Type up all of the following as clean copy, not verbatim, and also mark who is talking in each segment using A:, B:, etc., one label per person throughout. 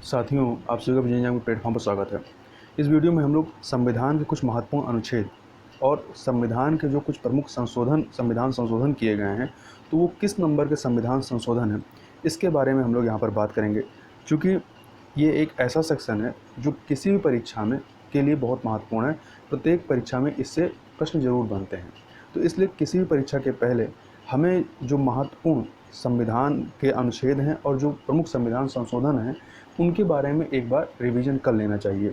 A: साथियों, आप सभी का विजय इंजाम के प्लेटफॉर्म पर स्वागत है। इस वीडियो में हम लोग संविधान के कुछ महत्वपूर्ण अनुच्छेद और संविधान के जो कुछ प्रमुख संविधान संशोधन किए गए हैं, तो वो किस नंबर के संविधान संशोधन हैं, इसके बारे में हम लोग यहाँ पर बात करेंगे। चूँकि ये एक ऐसा सेक्शन है जो किसी भी परीक्षा में के लिए बहुत महत्वपूर्ण है। प्रत्येक परीक्षा में इससे प्रश्न जरूर बनते हैं। तो इसलिए किसी भी परीक्षा के पहले हमें जो महत्वपूर्ण संविधान के अनुच्छेद हैं और जो प्रमुख संविधान संशोधन हैं, उनके बारे में एक बार रिवीजन कर लेना चाहिए।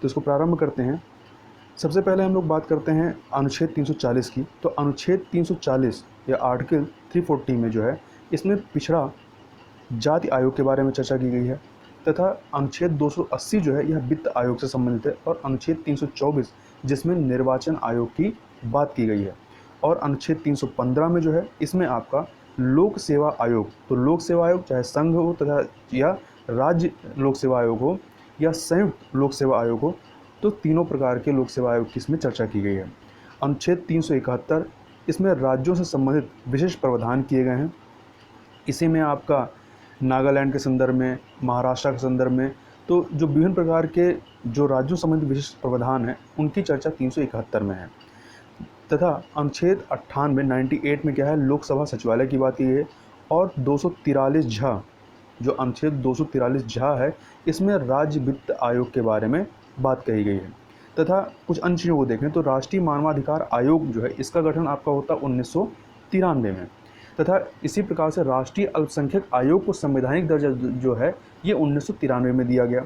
A: तो इसको प्रारंभ करते हैं। सबसे पहले हम लोग बात करते हैं अनुच्छेद 340 की। तो अनुच्छेद 340 या आर्टिकल 340 में जो है, इसमें पिछड़ा जाति आयोग के बारे में चर्चा की गई है, तथा अनुच्छेद 280 जो है यह वित्त आयोग से संबंधित है, और अनुच्छेद 324 जिसमें निर्वाचन आयोग की बात की गई है, और अनुच्छेद 315 में जो है इसमें आपका लोक सेवा आयोग, तो लोक सेवा आयोग चाहे संघ हो तथा या राज्य लोक सेवा आयोग हो या संयुक्त लोक सेवा आयोग हो, तो तीनों प्रकार के लोक सेवा आयोग की इसमें चर्चा की गई है। अनुच्छेद 371 इसमें राज्यों से संबंधित विशेष प्रावधान किए गए हैं। इसी में आपका नागालैंड के संदर्भ में, महाराष्ट्र के संदर्भ में, तो जो विभिन्न प्रकार के जो राज्यों संबंधित विशेष प्रावधान हैं उनकी चर्चा 371 में है। तथा अनुच्छेद 98 में क्या है, लोकसभा सचिवालय की बात की गई है, और 243 झ जो अनुच्छेद 243 झ है, इसमें राज्य वित्त आयोग के बारे में बात कही गई है। तथा कुछ अन्य चीज़ों को देखें तो राष्ट्रीय मानवाधिकार आयोग जो है, इसका गठन आपका होता 1993 में, तथा इसी प्रकार से राष्ट्रीय अल्पसंख्यक आयोग को संवैधानिक दर्जा जो है ये 1993 में दिया गया।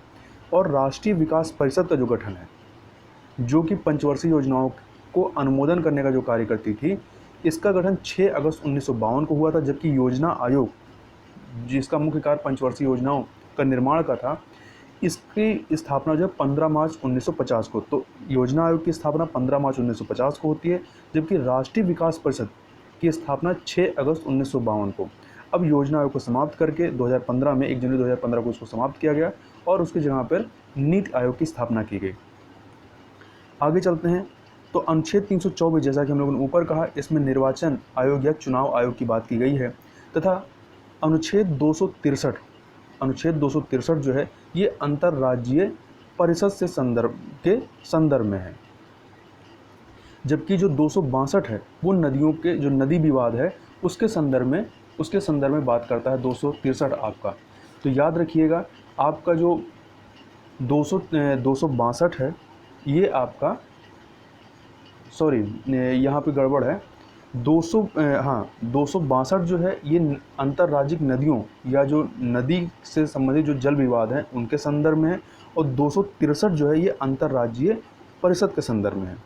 A: और राष्ट्रीय विकास परिषद का जो गठन है, जो कि पंचवर्षीय योजनाओं को अनुमोदन करने का जो कार्य करती थी, इसका गठन 6 अगस्त 1952 को हुआ था। जबकि योजना आयोग, जिसका मुख्य कार्य पंचवर्षीय योजनाओं का निर्माण का था, इसकी स्थापना जो 15 मार्च 1950 को, तो योजना आयोग की स्थापना 15 मार्च 1950 को होती है, जबकि राष्ट्रीय विकास परिषद की स्थापना 6 अगस्त 1952 को। अब योजना आयोग को समाप्त करके 2015 में 1 जनवरी 2015 को उसको समाप्त किया गया, और उसकी जगह पर नीति आयोग की स्थापना की गई। आगे चलते हैं। तो अनुच्छेद 324 जैसा कि हम लोगों ने ऊपर कहा, इसमें निर्वाचन आयोग या चुनाव आयोग की बात की गई है। तथा अनुच्छेद 263 जो है ये अंतर्राज्यीय परिषद से संदर्भ में है। जबकि जो 262 है वो नदियों के जो नदी विवाद है उसके संदर्भ में बात करता है 263 आपका। तो याद रखिएगा, आपका जो 262 है ये आपका, सॉरी यहाँ पे गड़बड़ है, 262 जो है ये अंतर्राज्यिक नदियों या जो नदी से संबंधित जो जल विवाद हैं उनके संदर्भ में है, और 263 जो है ये अंतर्राज्यीय परिषद के संदर्भ में है।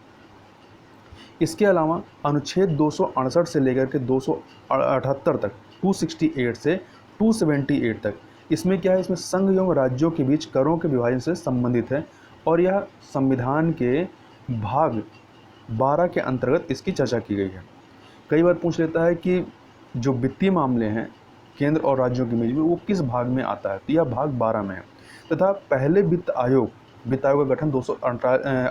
A: इसके अलावा अनुच्छेद 268 से लेकर के 278 तक, 268 से 278 तक, इसमें क्या है, इसमें संघ एवं राज्यों के बीच करों के विभाजन से संबंधित है, और यह संविधान के भाग 12 के अंतर्गत इसकी चर्चा की गई है। कई बार पूछ लेता है कि जो वित्तीय मामले हैं केंद्र और राज्यों के बीच में, वो किस भाग में आता है, तो यह भाग 12 में है। तथा पहले वित्त आयोग का गठन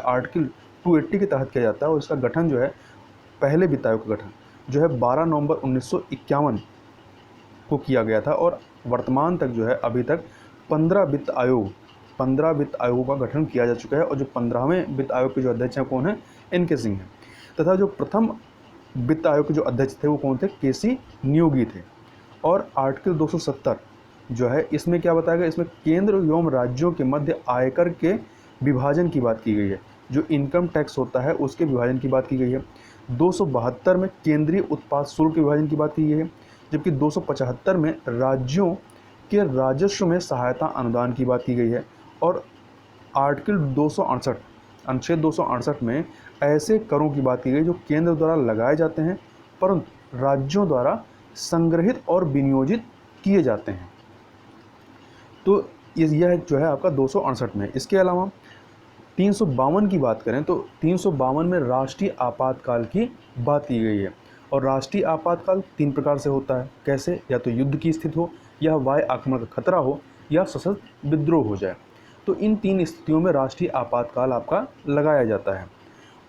A: आर्टिकल 280 के तहत किया जाता है, और इसका गठन जो है, पहले वित्त आयोग का गठन जो है 12 नवंबर 1951 को किया गया था, और वर्तमान तक जो है अभी तक 15 वित्त आयोगों का गठन किया जा चुका है। और जो 15वें वित्त आयोग के जो अध्यक्ष हैं कौन है, NK सिंह हैं। तथा जो प्रथम वित्त आयोग के जो अध्यक्ष थे वो कौन थे, KC नियोगी थे। और आर्टिकल 270 जो है, इसमें क्या बताया गया, इसमें केंद्र एवं राज्यों के मध्य आयकर के विभाजन की बात की गई है, जो इनकम टैक्स होता है उसके विभाजन की बात की गई है। 272 में केंद्रीय उत्पाद शुल्क के विभाजन की बात की गई है, जबकि 275 में राज्यों के राजस्व में सहायता अनुदान की बात की गई है। और आर्टिकल 268 अनुच्छेद 268 में ऐसे करों की बात की गई जो केंद्र द्वारा लगाए जाते हैं परंतु राज्यों द्वारा संग्रहित और विनियोजित किए जाते हैं। तो यह जो है आपका 268 में। इसके अलावा 352 की बात करें तो 352 में राष्ट्रीय आपातकाल की बात की गई है। और राष्ट्रीय आपातकाल 3 प्रकार से होता है। कैसे, या तो युद्ध की स्थिति हो, या वायु आक्रमण का खतरा हो, या सशस्त्र विद्रोह हो जाए। तो इन 3 स्थितियों में राष्ट्रीय आपातकाल आपका लगाया जाता है।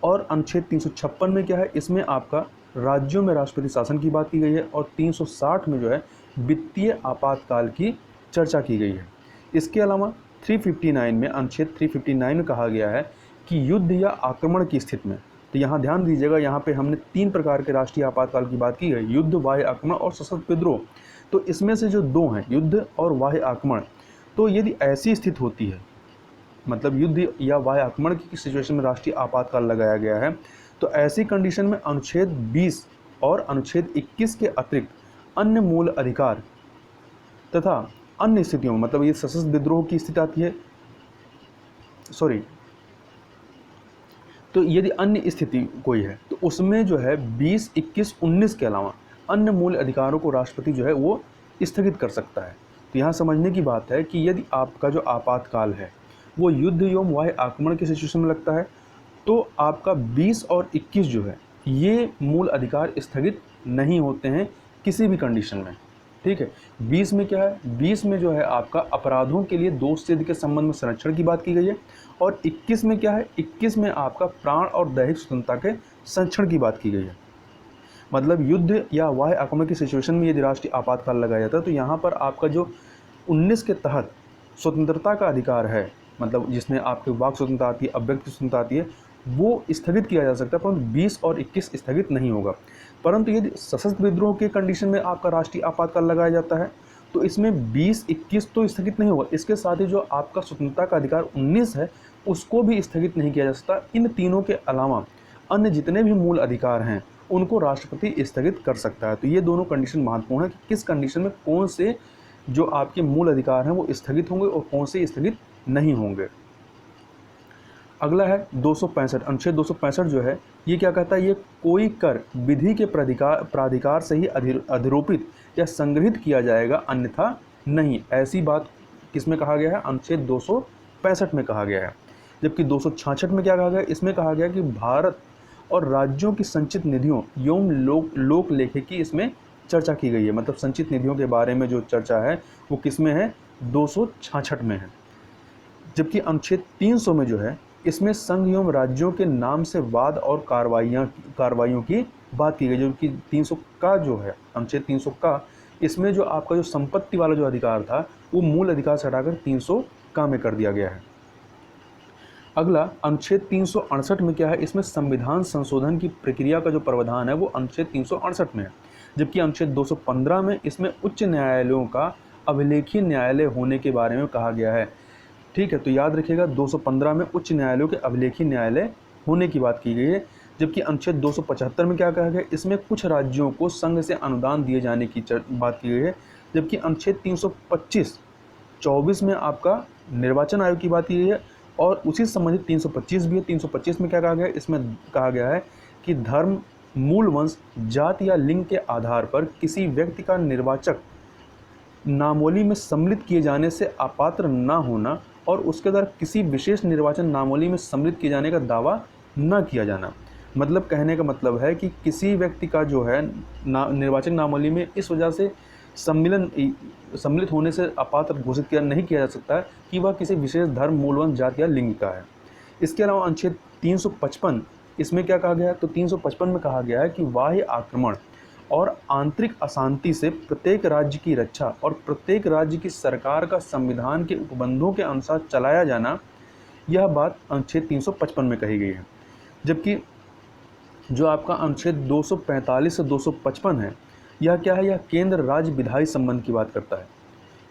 A: और अनुच्छेद 356 में क्या है, इसमें आपका राज्यों में राष्ट्रपति शासन की बात की गई है, और 360 में जो है वित्तीय आपातकाल की चर्चा की गई है। इसके अलावा 359 में, अनुच्छेद 359 में कहा गया है कि युद्ध या आक्रमण की स्थिति में, तो यहाँ ध्यान दीजिएगा, यहाँ पे हमने 3 प्रकार के राष्ट्रीय आपातकाल की बात की है, युद्ध, बाह्य आक्रमण और सशस्त्र विद्रोह। तो इसमें से जो 2 हैं, युद्ध और बाह्य आक्रमण, तो यदि ऐसी स्थिति होती है, मतलब युद्ध या बाह्य आक्रमण की सिचुएशन में राष्ट्रीय आपातकाल लगाया गया है, तो ऐसी कंडीशन में अनुच्छेद 20 और अनुच्छेद 21 के अतिरिक्त अन्य मूल अधिकार तथा अन्य स्थितियों में, मतलब ये सशस्त्र विद्रोह की स्थिति आती है, तो यदि अन्य स्थिति कोई है तो उसमें जो है 20, 21, 19 के अलावा अन्य मूल अधिकारों को राष्ट्रपति जो है वो स्थगित कर सकता है। तो यहाँ समझने की बात है कि यदि आपका जो आपातकाल है वो युद्ध एवं बाह्य आक्रमण की सिचुएशन में लगता है, तो आपका 20 और 21 जो है ये मूल अधिकार स्थगित नहीं होते हैं किसी भी कंडीशन में, ठीक है। 20 में क्या है, 20 में जो है आपका अपराधों के लिए दोष सिद्ध के संबंध में संरक्षण की बात की गई है, और 21 में क्या है, 21 में आपका प्राण और दैहिक स्वतंत्रता के संरक्षण की बात की गई है। मतलब युद्ध या बाह्य आक्रमण की सिचुएशन में यदि राष्ट्रीय आपातकाल लगाया जाता है तो यहाँ पर आपका जो 19 के तहत स्वतंत्रता का अधिकार है, मतलब जिसमें आपकी वाक स्वतंत्रता आती है, अभिव्यक्ति स्वतंत्रता आती है, वो स्थगित किया जा सकता है, परंतु 20 और 21 स्थगित नहीं होगा। परंतु यदि सशस्त्र विद्रोह के कंडीशन में आपका राष्ट्रीय आपातकाल लगाया जाता है तो इसमें 20, 21 तो स्थगित नहीं होगा, इसके साथ ही जो आपका स्वतंत्रता का अधिकार 19 है उसको भी स्थगित नहीं किया जा सकता। इन तीनों के अलावा अन्य जितने भी मूल अधिकार हैं उनको राष्ट्रपति स्थगित कर सकता है। तो ये दोनों कंडीशन महत्वपूर्ण है कि किस कंडीशन में कौन से जो आपके मूल अधिकार हैं वो स्थगित होंगे और कौन से स्थगित नहीं होंगे। अगला है 265, अनुच्छेद 265 जो है ये क्या कहता है, ये कोई कर विधि के प्राधिकार से ही अधिरोपित या संग्रहित किया जाएगा, अन्यथा नहीं। ऐसी बात किसमें कहा गया है, अनुच्छेद 265 में कहा गया है। जबकि 266 में क्या कहा गया, इसमें कहा गया कि भारत और राज्यों की संचित निधियों एवं लोक लेखे की इसमें चर्चा की गई है। मतलब संचित निधियों के बारे में जो चर्चा है वो किस में है, 266 में है। जबकि अनुच्छेद 300 में जो है इसमें संघ एवं राज्यों के नाम से वाद और कार्रवाइयों की बात की गई। जबकि 300 का जो है, अनुच्छेद 300 का, इसमें जो आपका जो संपत्ति वाला जो अधिकार था वो मूल अधिकार से हटाकर 300 का में कर दिया गया है। अगला अनुच्छेद 368 में क्या है, इसमें संविधान संशोधन की प्रक्रिया का जो प्रावधान है वो अनुच्छेद 368 में है। जबकि अनुच्छेद 215 में इसमें उच्च न्यायालयों का अभिलेखीय न्यायालय होने के बारे में कहा गया है, ठीक है। तो याद रखिएगा 215 में उच्च न्यायालयों के अभिलेखीय न्यायालय होने की बात की गई है। जबकि अनुच्छेद 275 में क्या कहा गया, इसमें कुछ राज्यों को संघ से अनुदान दिए जाने की बात की गई है। जबकि अनुच्छेद 325, 24 में आपका निर्वाचन आयोग की बात की गई है, और उसी से संबंधित 325 भी है। 325 में क्या कहा गया है, इसमें कहा गया है कि धर्म, मूल वंश, जाति या लिंग के आधार पर किसी व्यक्ति का निर्वाचक नामावली में सम्मिलित किए जाने से अपात्र न होना और उसके द्वारा किसी विशेष निर्वाचन नामावली में सम्मिलित किए जाने का दावा न किया जाना। मतलब कहने का मतलब है कि किसी व्यक्ति का जो है निर्वाचन नामावली में इस वजह से सम्मिलित होने से अपात्र घोषित नहीं किया जा सकता है कि वह किसी विशेष धर्म, मूल वंश, जाति या लिंग का है। इसके अलावा अनुच्छेद 355, इसमें क्या कहा गया है, तो 355 में कहा गया है कि बाह्य आक्रमण और आंतरिक अशांति से प्रत्येक राज्य की रक्षा और प्रत्येक राज्य की सरकार का संविधान के उपबंधों के अनुसार चलाया जाना, यह बात अनुच्छेद 355 में कही गई है। जबकि जो आपका अनुच्छेद 245 से 255 है, यह क्या है, यह केंद्र राज्य विधायी संबंध की बात करता है।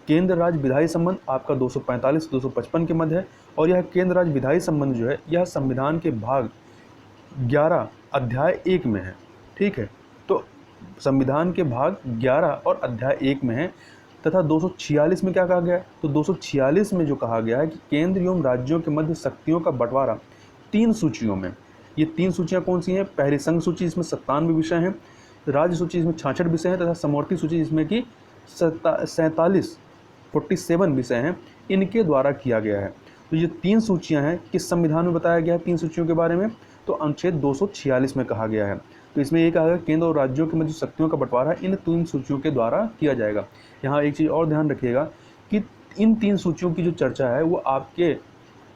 A: केंद्र राज्य विधायी संबंध आपका 245 से 255 के मध्य है, और यह केंद्र राज्य विधायी संबंध जो है यह संविधान के भाग 11 अध्याय 1 में है, ठीक है। तो संविधान के भाग 11 और अध्याय 1 में है। तथा 246 में क्या कहा गया है, तो 246 में जो कहा गया है कि केंद्र एवं राज्यों के मध्य शक्तियों का बंटवारा 3 सूचियों में। ये 3 सूचियाँ कौन सी हैं, पहली संघ सूची जिसमें 97 विषय हैं, राज्य सूची जिसमें 66 विषय हैं, तथा समवर्ती सूची जिसमें कि 47 विषय हैं, इनके द्वारा किया गया है। तो ये 3 सूचियाँ हैं, किस संविधान में बताया गया है 3 सूचियों के बारे में, तो अनुच्छेद 246 में कहा गया है। तो इसमें ये कहा गया केंद्र और राज्यों के मध्य शक्तियों का बंटवारा इन 3 सूचियों के द्वारा किया जाएगा। यहाँ एक चीज़ और ध्यान रखिएगा कि इन 3 सूचियों की जो चर्चा है वो आपके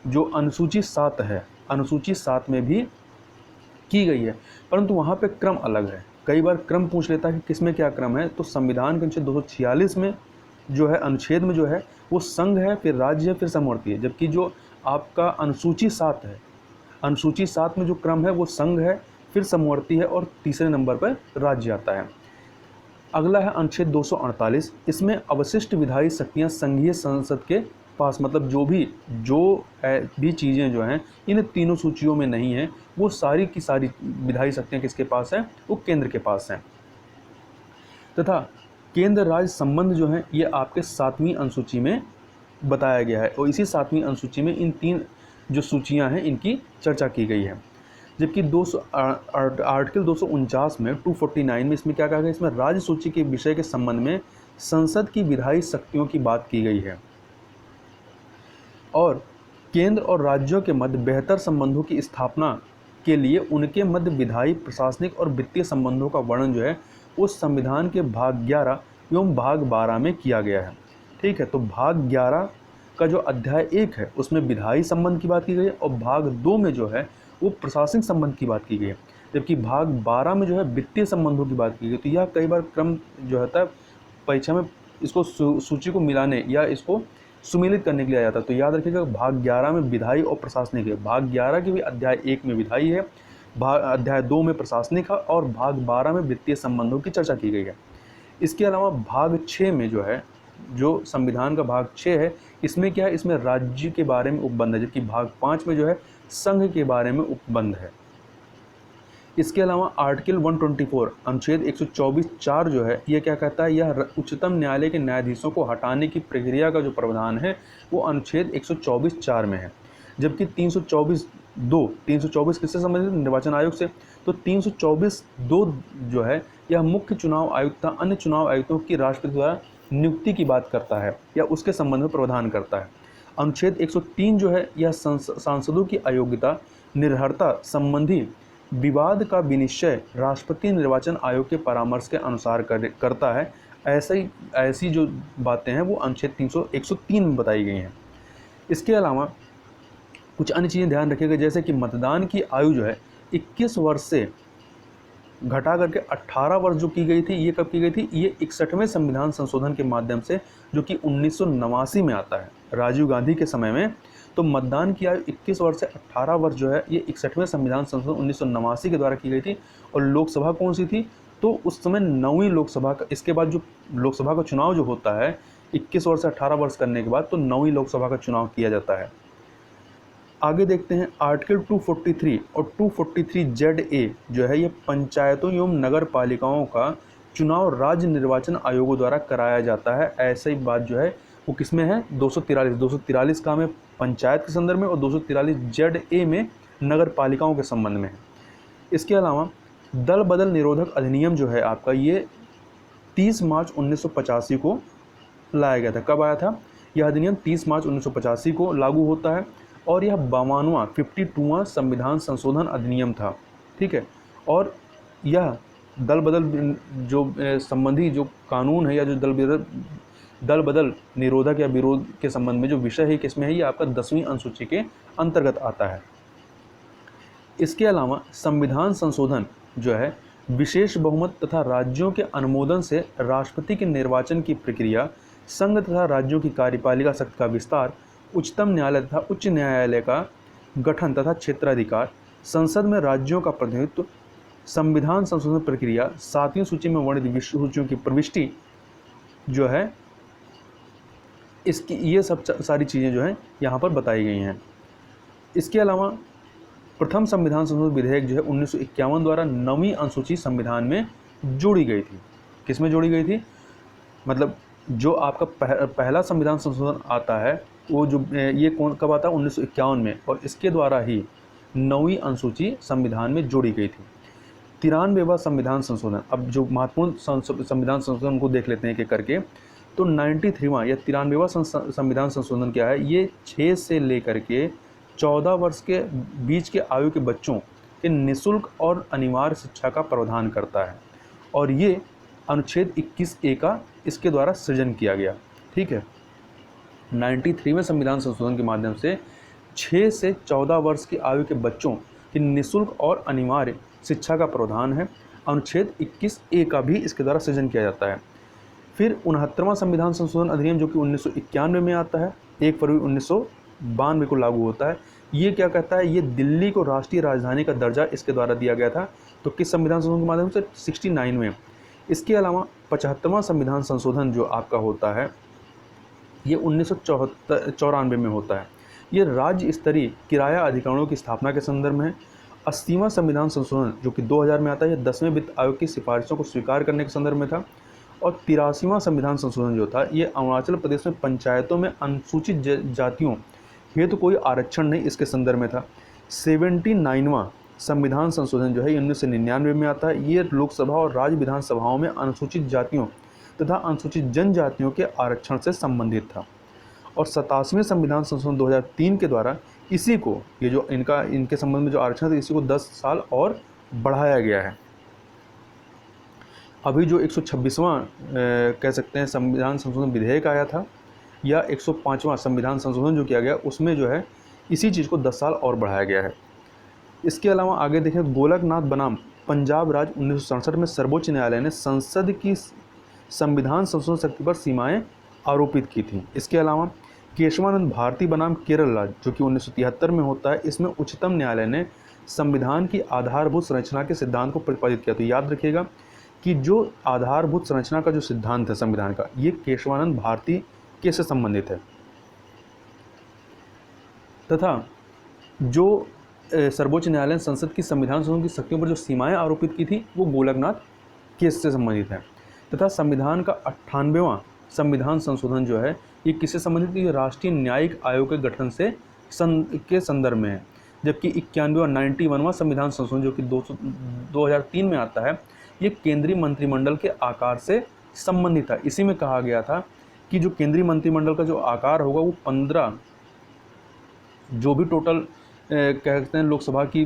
A: जो अनुसूची 7 है, अनुसूची 7 में भी की गई है, परंतु वहाँ पे क्रम अलग है। कई बार क्रम पूछ लेता है कि किस में क्या क्रम है, तो संविधान के अनुच्छेद 246 में जो है अनुच्छेद में जो है वो संघ है, फिर राज्य है, फिर समवर्ती है। जबकि जो आपका अनुसूची 7 है, अनुसूची 7 में जो क्रम है वो संघ है, फिर समवर्ती है और तीसरे नंबर पर राज्य आता है। अगला है अनुच्छेद 248। इसमें अवशिष्ट विधायी शक्तियाँ संघीय संसद के पास, मतलब जो भी चीज़ें जो हैं इन तीनों सूचियों में नहीं हैं, वो सारी की सारी विधायी शक्तियाँ किसके पास हैं? वो केंद्र के पास हैं। तथा केंद्र राज्य संबंध जो हैं ये आपके 7वीं अनुसूची में बताया गया है, और इसी 7वीं अनुसूची में इन 3 जो सूचियां हैं इनकी चर्चा की गई है। जबकि आर्टिकल 249 में 249 में इसमें क्या कहा गया? इसमें राज्य सूची के विषय के संबंध में संसद की विधायी शक्तियों की बात की गई है, और केंद्र और राज्यों के मध्य बेहतर संबंधों की स्थापना के लिए उनके मध्य विधायी, प्रशासनिक और वित्तीय संबंधों का वर्णन जो है उस संविधान के भाग 11 एवं भाग 12 में किया गया है। ठीक है, तो भाग 11 का जो अध्याय 1 है उसमें विधायी संबंध की बात की गई है, और भाग 2 में जो है वो प्रशासनिक संबंध की बात की गई है। जबकि भाग 12 में जो है वित्तीय संबंधों की बात की गई। तो यह कई बार क्रम जो होता है परीक्षा में इसको सूची को मिलाने या इसको सुमेलित करने के लिए आ जाता है। तो याद रखिएगा, भाग 11 में विधायी और प्रशासनिक है। भाग 11 के भी अध्याय 1 में विधायी है, अध्याय 2 में प्रशासनिक है, और भाग 12 में वित्तीय संबंधों की चर्चा की गई है। इसके अलावा भाग 6 में जो है, जो संविधान का भाग 6 है, इसमें क्या है? इसमें राज्य के बारे में उपबंध है। जबकि भाग 5 में जो है संघ के बारे में उपबंध है। इसके अलावा आर्टिकल 124 अनुच्छेद 124(4) जो है ये क्या कहता है? यह उच्चतम न्यायालय के न्यायाधीशों को हटाने की प्रक्रिया का जो प्रावधान है वो अनुच्छेद 124(4) में है। जबकि 324 किससे संबंधित? निर्वाचन आयोग से। तो 324(2) जो है यह मुख्य चुनाव आयुक्त तथा अन्य चुनाव आयुक्तों की राष्ट्रपति द्वारा नियुक्ति की बात करता है या उसके संबंध में प्रावधान करता है। अनुच्छेद 103 जो है यह सांसदों की अयोग्यता, निर्हरता संबंधी विवाद का विनिश्चय राष्ट्रपति निर्वाचन आयोग के परामर्श के अनुसार करता है। ऐसी जो बातें हैं वो अनुच्छेद 103 में बताई गई हैं। इसके अलावा कुछ अन्य चीज़ें ध्यान रखिएगा, जैसे कि मतदान की आयु जो है 21 वर्ष से घटा करके 18 वर्ष जो की गई थी, ये कब की गई थी? ये 61वें संविधान संशोधन के माध्यम से, जो कि 1989 में आता है, राजीव गांधी के समय में। तो मतदान की आयु 21 वर्ष से 18 वर्ष जो है ये 61वें संविधान संशोधन 1989 के द्वारा की गई थी। और लोकसभा कौन सी थी? तो उस समय 9वीं लोकसभा का, इसके बाद जो लोकसभा का चुनाव जो होता है 21 वर्ष से 18 वर्ष करने के बाद, तो 9वीं लोकसभा का चुनाव किया जाता है। आगे देखते हैं आर्टिकल 243 और 243(ZA) जो है ये पंचायतों एवं नगर पालिकाओं का चुनाव राज्य निर्वाचन आयोगों द्वारा कराया जाता है। ऐसा ही बात जो है वो किस में है? 243 का में पंचायत के संदर्भ में, और 243(ZA) में नगर पालिकाओं के संबंध में है। इसके अलावा दल बदल निरोधक अधिनियम जो है आपका, ये 30 मार्च 1985 को लाया गया था। कब आया था? यह अधिनियम 30 मार्च 1985 को लागू होता है, और यह 52वां संविधान संशोधन अधिनियम था। ठीक है, और यह दल बदल जो संबंधी जो कानून है, या जो दल बदल निरोधक या विरोध के संबंध में जो विषय है किसमें है? ये आपका 10वीं अनुसूची के अंतर्गत आता है। इसके अलावा संविधान संशोधन जो है विशेष बहुमत तथा राज्यों के अनुमोदन से राष्ट्रपति के निर्वाचन की प्रक्रिया, संघ तथा राज्यों की कार्यपालिका शक्ति का विस्तार, उच्चतम न्यायालय तथा उच्च न्यायालय का गठन तथा क्षेत्राधिकार, संसद में राज्यों का प्रतिनिधित्व, संविधान संशोधन प्रक्रिया, 7वीं सूची में वर्णित विश्व सूचियों की प्रविष्टि जो है, इसकी ये सब सारी चीज़ें जो हैं यहाँ पर बताई गई हैं। इसके अलावा प्रथम संविधान संशोधन विधेयक जो है 1951 द्वारा 9वीं अनुसूची संविधान में जोड़ी गई थी। किस में जोड़ी गई थी? मतलब जो आपका पहला संविधान संशोधन आता है वो जो ये कब आता है? 1951 में, और इसके द्वारा ही 9वीं अनुसूची संविधान में जोड़ी गई थी। 93वां संविधान संशोधन, अब जो महत्वपूर्ण संविधान संशोधन को देख लेते हैं एक करके। तो 93वां या 93वां संविधान संशोधन क्या है? ये 6 से लेकर के 14 वर्ष के बीच के आयु के बच्चों के निःशुल्क और अनिवार्य शिक्षा का प्रावधान करता है, और ये अनुच्छेद 21A का इसके द्वारा सृजन किया गया। ठीक है, 93वें संविधान संशोधन के माध्यम से 6 से 14 वर्ष की आयु के बच्चों की निःशुल्क और अनिवार्य शिक्षा का प्रावधान है। अनुच्छेद 21A का भी इसके द्वारा सृजन किया जाता है। फिर 69वां संविधान संशोधन अधिनियम जो कि 1991 में आता है, 1 फरवरी 1992 को लागू होता है। ये क्या कहता है, ये दिल्ली को राष्ट्रीय राजधानी का दर्जा इसके द्वारा दिया गया था। तो किस संविधान संशोधन के माध्यम से, 69 में। इसके अलावा 75वां संविधान संशोधन जो आपका होता है ये 1994 में होता है। ये राज्य स्तरीय किराया अधिकरणों की स्थापना के संदर्भ में है। 80वां संविधान संशोधन जो कि 2000 में आता है, ये 10वें वित्त आयोग की सिफारिशों को स्वीकार करने के संदर्भ में था। और 83वां संविधान संशोधन जो था ये अरुणाचल प्रदेश में पंचायतों में अनुसूचित जातियों हेतु कोई आरक्षण नहीं, इसके संदर्भ में था। 79वां संविधान संशोधन जो है 1999 में आता है। ये लोकसभा और राज्य विधानसभाओं में अनुसूचित जातियों तथा अनुसूचित जनजातियों के आरक्षण से संबंधित था। और 87वें संविधान संशोधन 2003 के द्वारा इसी को, ये जो इनके संबंध में जो आरक्षण था, इसी को 10 साल और बढ़ाया गया है। अभी जो 126वां कह सकते हैं संविधान संशोधन विधेयक आया था, या 105वां संविधान संशोधन जो किया गया, उसमें जो है इसी चीज़ को 10 साल और बढ़ाया गया है। इसके अलावा आगे देखें, गोलकनाथ बनाम पंजाब राज्य 1967 में सर्वोच्च न्यायालय ने संसद की संविधान संशोधन शक्ति पर सीमाएं आरोपित की थी। इसके अलावा केशवानंद भारती बनाम केरल राज्य जो कि 1973 में होता है, इसमें उच्चतम न्यायालय ने संविधान की आधारभूत संरचना के सिद्धांत को प्रतिपादित किया। तो याद रखिएगा कि जो आधारभूत संरचना का जो सिद्धांत है संविधान का, ये केशवानंद भारती के से संबंधित है। तथा जो सर्वोच्च न्यायालय ने संसद की संविधान संशोधन की शक्तियों पर जो सीमाएं आरोपित की थी, वो गोलकनाथ केस से संबंधित है। तथा संविधान का 98वां संविधान संशोधन जो है ये किससे संबंधित है, राष्ट्रीय न्यायिक आयोग के गठन से के संदर्भ में है। जबकि 91वां 91वां संविधान संशोधन जो कि 2003 में आता है, ये केंद्रीय मंत्रिमंडल के आकार से संबंधित था। इसी में कहा गया था कि जो केंद्रीय मंत्रिमंडल का जो आकार होगा वो 15, जो भी टोटल कह सकते हैं लोकसभा की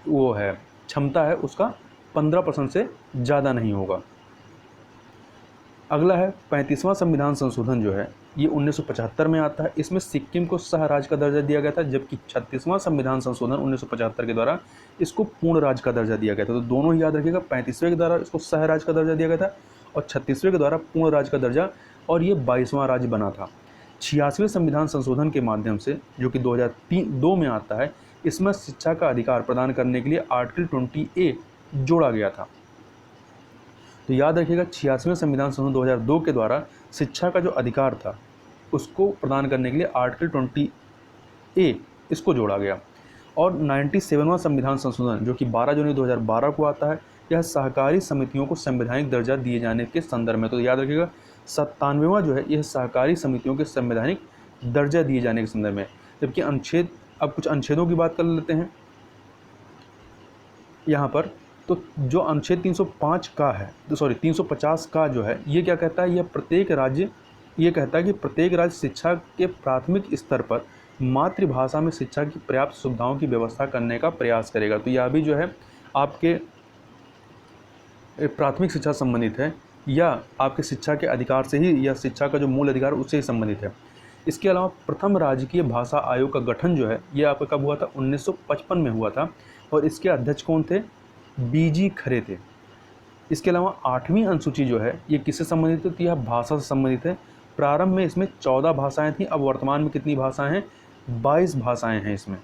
A: वो है क्षमता है, उसका 15% से ज़्यादा नहीं होगा। अगला है 35वां संविधान संशोधन जो है ये 1975 में आता है। इसमें सिक्किम को सह राज्य का दर्जा दिया गया था, जबकि 36वां संविधान संशोधन 1975 के द्वारा इसको पूर्ण राज्य का दर्जा दिया गया था। तो दोनों ही याद रखिएगा, 35वें के द्वारा इसको सह राज्य का दर्जा दिया गया था और 36वें के द्वारा पूर्ण राज्य का दर्जा, और ये 22वां राज्य बना था। 86वें संविधान संशोधन के माध्यम से जो कि 2002 में आता है, इसमें शिक्षा का अधिकार प्रदान करने के लिए आर्टिकल 20A जोड़ा गया था। तो याद रखिएगा 86वें संविधान संशोधन 2002 के द्वारा शिक्षा का जो अधिकार था उसको प्रदान करने के लिए आर्टिकल 20A इसको जोड़ा गया। और 97वां संविधान संशोधन जो कि 12 जनवरी 2012 को आता है, यह सहकारी समितियों को संवैधानिक दर्जा दिए जाने के संदर्भ में। तो याद रखिएगा 97वां जो है यह सहकारी समितियों के संवैधानिक दर्जा दिए जाने के संदर्भ में। जबकि अनुच्छेद, अब कुछ अनुच्छेदों की बात कर लेते हैं यहाँ पर। तो जो अनुच्छेद 305 का है, 350 का जो है, ये क्या कहता है, यह प्रत्येक राज्य, ये कहता है कि प्रत्येक राज्य शिक्षा के प्राथमिक स्तर पर मातृभाषा में शिक्षा की पर्याप्त सुविधाओं की व्यवस्था करने का प्रयास करेगा। तो यह भी जो है आपके प्राथमिक शिक्षा संबंधित है, या आपके शिक्षा के अधिकार से ही, या शिक्षा का जो मूल अधिकार उससे ही संबंधित है। इसके अलावा प्रथम राजकीय भाषा आयोग का गठन जो है ये आपका कब हुआ था, 1955 में हुआ था, और इसके अध्यक्ष कौन थे, BG खरे थे। इसके अलावा 8वीं अनुसूची जो है ये किससे संबंधित है, तो यह भाषा से संबंधित है। प्रारंभ में इसमें 14 भाषाएं थीं, अब वर्तमान में कितनी भाषाएं हैं, 22 भाषाएं हैं इसमें।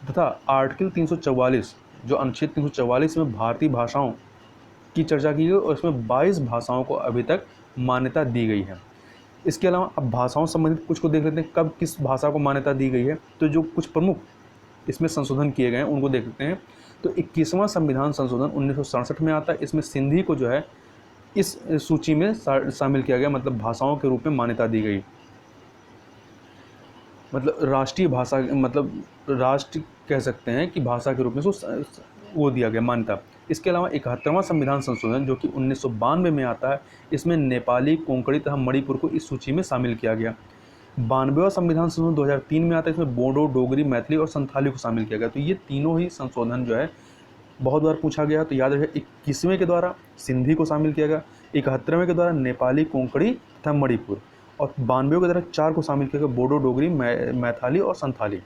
A: तथा आर्टिकल 344 जो अनुच्छेद 344 में भारतीय भाषाओं की चर्चा की गई और इसमें 22 भाषाओं को अभी तक मान्यता दी गई है। इसके अलावा अब भाषाओं संबंधित कुछ को देख लेते हैं, कब किस भाषा को मान्यता दी गई है। तो जो कुछ प्रमुख इसमें संशोधन किए गए हैं उनको देख लेते हैं। तो 21वां संविधान संशोधन 1967 में आता है। इसमें सिंधी को जो है इस सूची में शामिल किया गया, मतलब भाषाओं के रूप में मान्यता दी गई, मतलब राष्ट्रीय भाषा, मतलब राष्ट्र कह सकते हैं कि भाषा के रूप में उसको वो दिया गया मान्यता। इसके अलावा 71वां संविधान संशोधन जो कि 1992 में आता है, इसमें नेपाली, कोंकणी तथा मणिपुर को इस सूची में शामिल किया गया। 92वां संविधान संशोधन 2003 में आता है, इसमें बोडो, डोगरी, मैथिली और संथाली को शामिल किया गया। तो ये तीनों ही संशोधन जो है बहुत बार पूछा गया, तो याद रहे 21वें के द्वारा सिंधी को शामिल किया गया, 71वें के द्वारा नेपाली, कोंकणी तथा मणिपुर, और 92वें के द्वारा 4 को शामिल किया गया, बोडो, डोगरी, मैथिली और संथाली।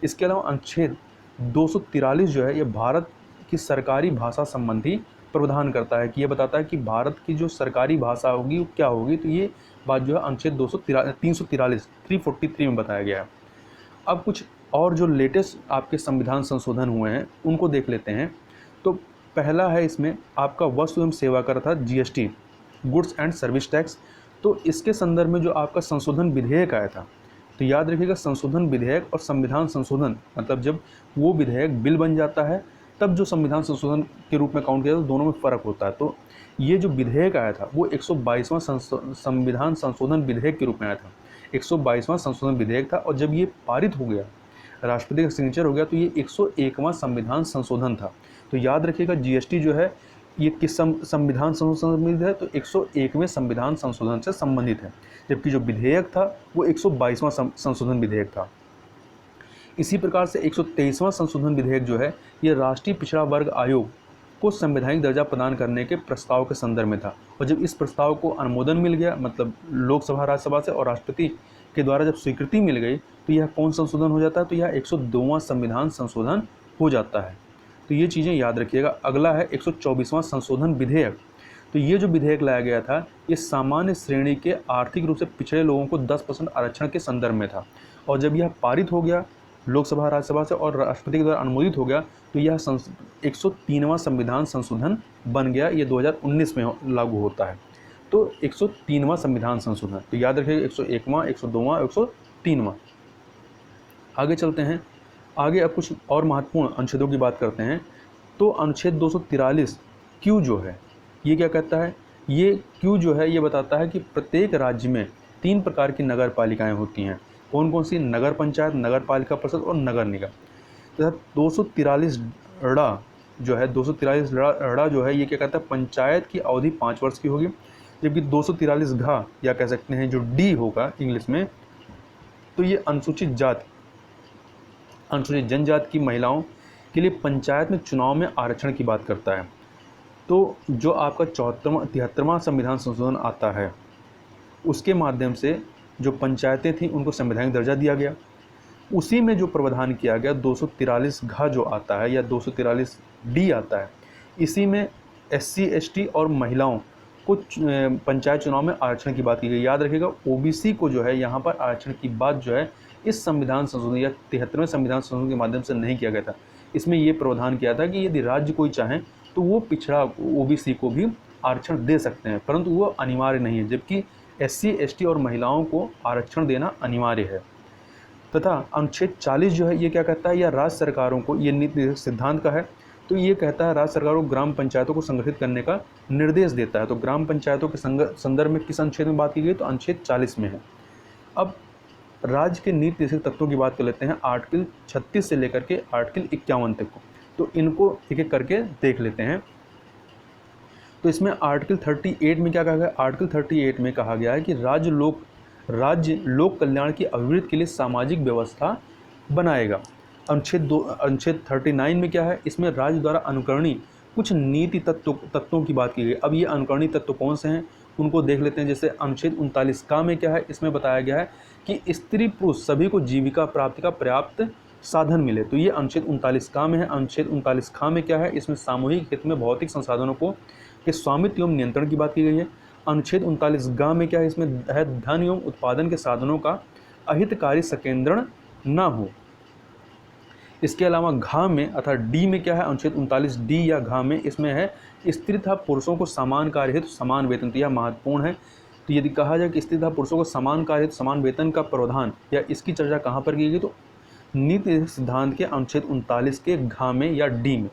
A: इसके अलावा अनुच्छेद 243 जो है ये भारत की सरकारी भाषा संबंधी प्रावधान करता है कि ये बताता है कि भारत की जो सरकारी भाषा होगी वो क्या होगी। तो ये बात जो है अनुच्छेद 343 में बताया गया है। अब कुछ और जो लेटेस्ट आपके संविधान संशोधन हुए हैं उनको देख लेते हैं। तो पहला है इसमें आपका वस्तु एवं सेवा कर था, GST, goods and service tax. तो इसके संदर्भ में जो आपका संशोधन विधेयक आया था, तो याद रखिएगा संशोधन विधेयक और संविधान संशोधन मतलब जब वो विधेयक बिल बन जाता है तब जो संविधान संशोधन के रूप में काउंट किया जाता है, दोनों में फ़र्क होता है। तो ये जो विधेयक आया था वो 122वां संविधान संशोधन विधेयक के रूप में आया था, 122वां संशोधन विधेयक था। और जब ये पारित हो गया, राष्ट्रपति का सिग्नेचर हो गया, तो ये 101वां संविधान संशोधन था। तो याद रखिएगा जीएसटी जो है ये किस संविधान संशोधन से संबंधित है, तो 101वें संविधान संशोधन से संबंधित है, जबकि जो विधेयक था वो 122वां संशोधन विधेयक था। इसी प्रकार से 123वां संशोधन विधेयक जो है ये राष्ट्रीय पिछड़ा वर्ग आयोग को संवैधानिक दर्जा प्रदान करने के प्रस्ताव के संदर्भ में था। और जब इस प्रस्ताव को अनुमोदन मिल गया, मतलब लोकसभा राज्यसभा से और राष्ट्रपति के द्वारा जब स्वीकृति मिल गई, तो यह कौन संशोधन हो जाता है, तो यह 102वां संविधान संशोधन हो जाता है। तो ये चीज़ें याद रखिएगा। अगला है 124वां संशोधन विधेयक। तो ये जो विधेयक लाया गया था ये सामान्य श्रेणी के आर्थिक रूप से पिछड़े लोगों को 10% आरक्षण के संदर्भ में था। और जब यह पारित हो गया लोकसभा राज्यसभा से और राष्ट्रपति के द्वारा अनुमोदित हो गया, तो यह 103वां संविधान संशोधन बन गया। ये 2019 में लागू होता है। तो 103वां संविधान संशोधन, तो याद रखिएगा 101वां, 102वां, 103वां। आगे चलते हैं। आगे अब कुछ और महत्वपूर्ण अनुच्छेदों की बात करते हैं। तो अनुच्छेद 243 क्यू जो है ये क्या कहता है, ये क्यू जो है ये बताता है कि प्रत्येक राज्य में 3 प्रकार की नगर पालिकाएँ होती हैं। कौन कौन सी, नगर पंचायत, नगर पालिका परिषद और नगर निगम। तथा 243 ड़ा जो है, 243 ड़ा जो है ये क्या कहता है, पंचायत की अवधि 5 वर्ष की होगी। जबकि 243 घ या कह सकते हैं जो डी होगा इंग्लिश में, तो ये अनुसूचित जनजाति की महिलाओं के लिए पंचायत में चुनाव में आरक्षण की बात करता है। तो जो आपका 73वां संविधान संशोधन आता है उसके माध्यम से जो पंचायतें थीं उनको संवैधानिक दर्जा दिया गया। उसी में जो प्रावधान किया गया 243 घ जो आता है या 243 डी आता है, इसी में SC ST और महिलाओं को पंचायत चुनाव में आरक्षण की बात की गई। याद रखिएगा OBC को जो है यहाँ पर आरक्षण की बात जो है इस संविधान संशोधन या 73वें संविधान संशोधन के माध्यम से नहीं किया गया था। इसमें ये प्रावधान किया था कि यदि राज्य कोई चाहे तो वो पिछड़ा OBC को भी आरक्षण दे सकते हैं, परंतु वो अनिवार्य नहीं है, जबकि SC ST और महिलाओं को आरक्षण देना अनिवार्य है। तथा अनुच्छेद 40 जो है ये क्या कहता है, या राज्य सरकारों को, ये नीति सिद्धांत का है, तो ये कहता है राज्य सरकारों को ग्राम पंचायतों को संगठित करने का निर्देश देता है। तो ग्राम पंचायतों के संदर्भ में किस अनुच्छेद में बात की गई, तो अनुच्छेद 40 में है। अब राज्य के नीति निर्देशक तत्वों की बात कर लेते हैं, आर्टिकल 36 से लेकर के आर्टिकल 51 तक को। तो इनको एक एक करके देख लेते हैं। तो इसमें आर्टिकल 38 में क्या कहा गया, आर्टिकल 38 में कहा गया है कि राज्य लोक कल्याण की अभिवृद्धि के लिए सामाजिक व्यवस्था बनाएगा। अनुच्छेद 39 में क्या है, इसमें राज्य द्वारा अनुकरणीय कुछ नीति तत्वों की बात की गई। अब ये अनुकरणीय तत्व कौन से हैं उनको देख लेते हैं। जैसे अनुच्छेद 39 का में क्या है, इसमें बताया गया है कि स्त्री पुरुष सभी को जीविका प्राप्ति का पर्याप्त साधन मिले। तो ये अनुच्छेद 39 का में है। अनुच्छेद 39 खा में क्या है, इसमें सामूहिक हित में भौतिक संसाधनों को के स्वामित्व एवं नियंत्रण की बात की गई है। अनुच्छेद 39 ग में क्या है, इसमें है धन एवं उत्पादन के साधनों का अहितकारी संकेंद्रण न हो। इसके अलावा घा में अर्थात डी में क्या है, अनुच्छेद 39 डी या घा में इसमें है स्त्री तथा पुरुषों को समान कार्य हेतु समान वेतन। तो यह महत्वपूर्ण है। तो यदि कहा जाए कि स्त्री तथा पुरुषों को समान कार्य हेतु समान वेतन का प्रावधान या इसकी चर्चा कहाँ पर की गई, तो नीति सिद्धांत के अनुच्छेद 39 के घा में या डी में।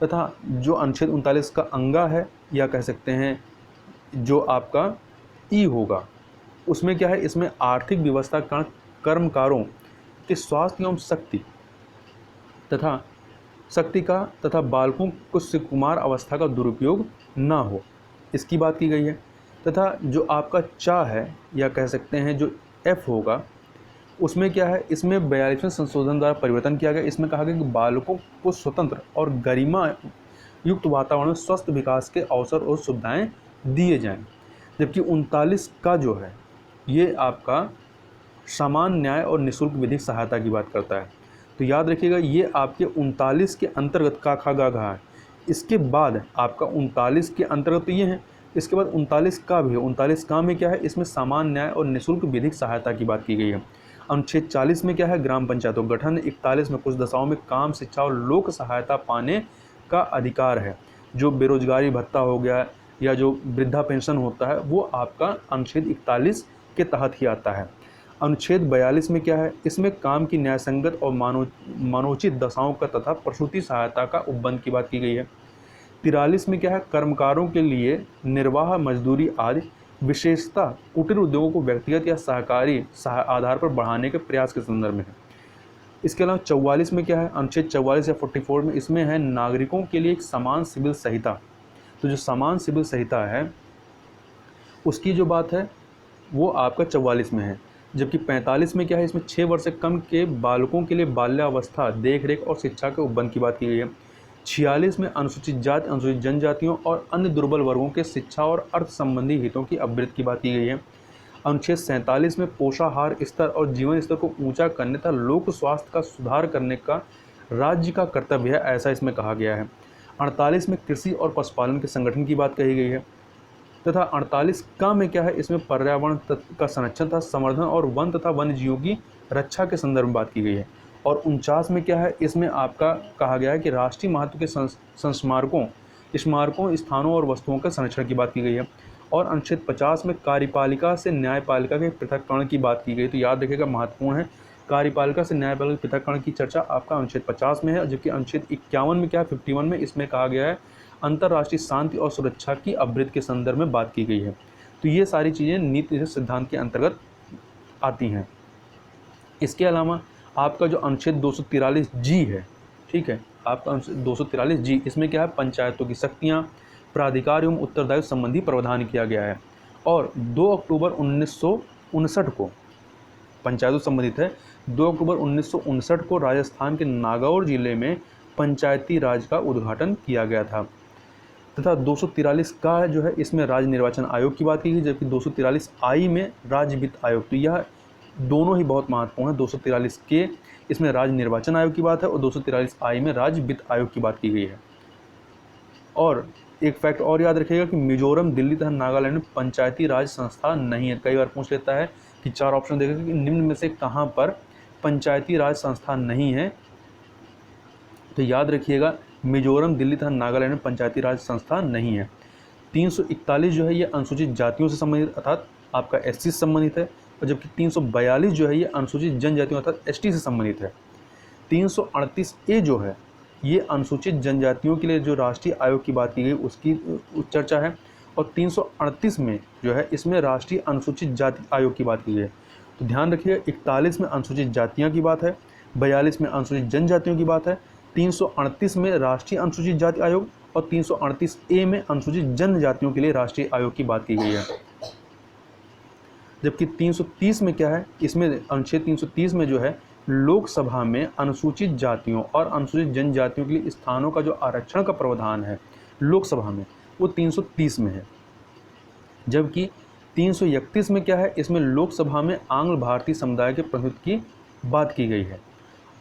A: तथा जो अनुच्छेद 39 का अंगा है या कह सकते हैं जो आपका ई होगा, उसमें क्या है, इसमें आर्थिक व्यवस्था कर्मकारों के स्वास्थ्य एवं शक्ति का तथा बालकों को सुकुमार अवस्था का दुरुपयोग ना हो, इसकी बात की गई है। तथा जो आपका चा है या कह सकते हैं जो एफ होगा, उसमें क्या है, इसमें 42वें संशोधन द्वारा परिवर्तन किया गया। इसमें कहा गया कि बालकों को स्वतंत्र और गरिमा युक्त वातावरण में स्वस्थ विकास के अवसर और सुविधाएं दिए जाएं। जबकि 39 का जो है ये आपका समान न्याय और निःशुल्क विधिक सहायता की बात करता है। तो याद रखिएगा ये आपके 39 के अंतर्गत का खा गा घा है। इसके बाद आपका 39 के अंतर्गत तो ये है, इसके बाद 39 का भी है। 39 का में क्या है, इसमें सामान्य न्याय और निःशुल्क विधिक सहायता की बात की गई है। अनुच्छेद 40 में क्या है, ग्राम पंचायतों का गठन। 41 में कुछ दशाओं में काम, शिक्षा और लोक सहायता पाने का अधिकार है। जो बेरोजगारी भत्ता हो गया या जो वृद्धा पेंशन होता है वो आपका अनुच्छेद 41 के तहत ही आता है। अनुच्छेद 42 में क्या है, इसमें काम की न्यायसंगत और मानवोचित दशाओं का तथा प्रसूति सहायता का उपबंध की बात की गई है। 43 में क्या है, कर्मकारों के लिए निर्वाह मजदूरी आदि विशेषता कुटीर उद्योगों को व्यक्तिगत या सहकारी आधार पर बढ़ाने के प्रयास के संदर्भ में है। इसके अलावा 44 में क्या है, अनुच्छेद 44 या 44 में इसमें है नागरिकों के लिए एक समान सिविल संहिता। तो जो समान सिविल संहिता है उसकी जो बात है वो आपका 44 में है। जबकि 45 में क्या है, इसमें 6 वर्ष से कम के बालकों के लिए बाल्यावस्था, देखरेख और शिक्षा के उपबंध की बात की गई है। 46 में अनुसूचित जाति, अनुसूचित जनजातियों और अन्य दुर्बल वर्गों के शिक्षा और अर्थ संबंधी हितों की अवृत्ति की बात की गई है। अनुच्छेद 47 में पोषाहार स्तर और जीवन स्तर को ऊंचा करने तथा लोक स्वास्थ्य का सुधार करने का राज्य का कर्तव्य है, ऐसा इसमें कहा गया है। 48 में कृषि और पशुपालन के संगठन की बात कही गई है तथा 48 का में क्या है, इसमें पर्यावरण का संरक्षण तथा संवर्धन और वन तथा वन्य जीवों की रक्षा के संदर्भ में बात की गई है। और 49 में क्या है, इसमें आपका कहा गया है कि राष्ट्रीय महत्व के संस्मारकों, स्मारकों, स्थानों और वस्तुओं के संरक्षण की बात की गई है। और अनुच्छेद 50 में कार्यपालिका से न्यायपालिका के पृथक्करण की बात की गई। तो याद रखिएगा, महत्वपूर्ण है, कार्यपालिका से न्यायपालिका के पृथक्करण की चर्चा आपका अनुच्छेद 50 में है। जबकि अनुच्छेद 51 में क्या है, 51 में इसमें कहा गया है अंतर्राष्ट्रीय शांति और सुरक्षा की अवृत्ति के संदर्भ में बात की गई है। तो ये सारी चीज़ें नीति सिद्धांत के अंतर्गत आती हैं। इसके अलावा आपका जो अनुच्छेद 243 जी है, ठीक है, आपका अनुच्छेद 243 जी, इसमें क्या है, पंचायतों की शक्तियाँ, प्राधिकार एवं उत्तरदायित्व संबंधी प्रावधान किया गया है। और 2 अक्टूबर 1959 को पंचायतों संबंधित है। 2 अक्टूबर 1959 को राजस्थान के नागौर जिले में पंचायती राज का उद्घाटन किया गया था। तथा 243 का जो है, इसमें राज्य निर्वाचन आयोग की बात की गई। जबकि 243 आई में राज्य वित्त आयोग, तो यह दोनों ही बहुत महत्वपूर्ण है। 243 के इसमें राज्य निर्वाचन आयोग की बात है और 243 आई में राज्य वित्त आयोग की बात की गई है। और एक फैक्ट और याद रखिएगा कि मिजोरम, दिल्ली तथा नागालैंड में पंचायती राज संस्था नहीं है। कई बार पूछ लेता है कि 4 ऑप्शन देखेगा कि निम्न में से कहाँ पर पंचायती राज संस्था नहीं है। तो याद रखिएगा, मिजोरम, दिल्ली तथा नागालैंड में पंचायती राज संस्था नहीं है। 341 जो है ये अनुसूचित जातियों से संबंधित अर्थात आपका एससी से संबंधित है। और जबकि 342 जो है ये अनुसूचित जनजातियों अर्थात एसटी से संबंधित है। 338 ए जो है ये अनुसूचित जनजातियों के लिए जो राष्ट्रीय आयोग की बात की गई उसकी चर्चा है। और 338 में जो है इसमें राष्ट्रीय अनुसूचित जाति आयोग की बात की गई है। तो ध्यान रखिए, 41 में अनुसूचित जातियाँ की बात है, 42 में अनुसूचित जनजातियों की बात है, 338 में राष्ट्रीय अनुसूचित जाति आयोग और 338 ए में अनुसूचित जनजातियों के लिए राष्ट्रीय आयोग की बात की गई है। जबकि 330 में क्या है, इसमें अनुच्छेद 330 में जो है लोकसभा में अनुसूचित जातियों और अनुसूचित जनजातियों के लिए स्थानों का जो आरक्षण का प्रावधान है लोकसभा में वो 330 में है। जबकि 331 में क्या है, इसमें लोकसभा में आंग्ल भारतीय समुदाय के प्रतिनिधित्व की बात की गई है।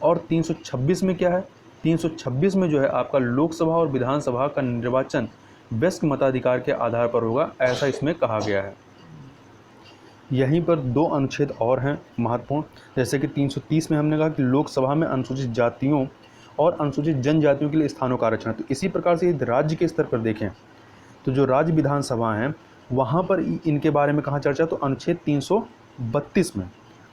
A: और 326 में क्या है, 326 में जो है आपका लोकसभा और विधानसभा का निर्वाचन वयस्क मताधिकार के आधार पर होगा, ऐसा इसमें कहा गया है। यहीं पर 2 अनुच्छेद और हैं महत्वपूर्ण, जैसे कि 330 में हमने कहा कि लोकसभा में अनुसूचित जातियों और अनुसूचित जनजातियों के लिए स्थानों का आरक्षण। तो इसी प्रकार से यदि राज्य के स्तर पर देखें तो जो राज्य विधानसभा हैं वहाँ पर इनके बारे में कहाँ चर्चा, तो अनुच्छेद 332 में,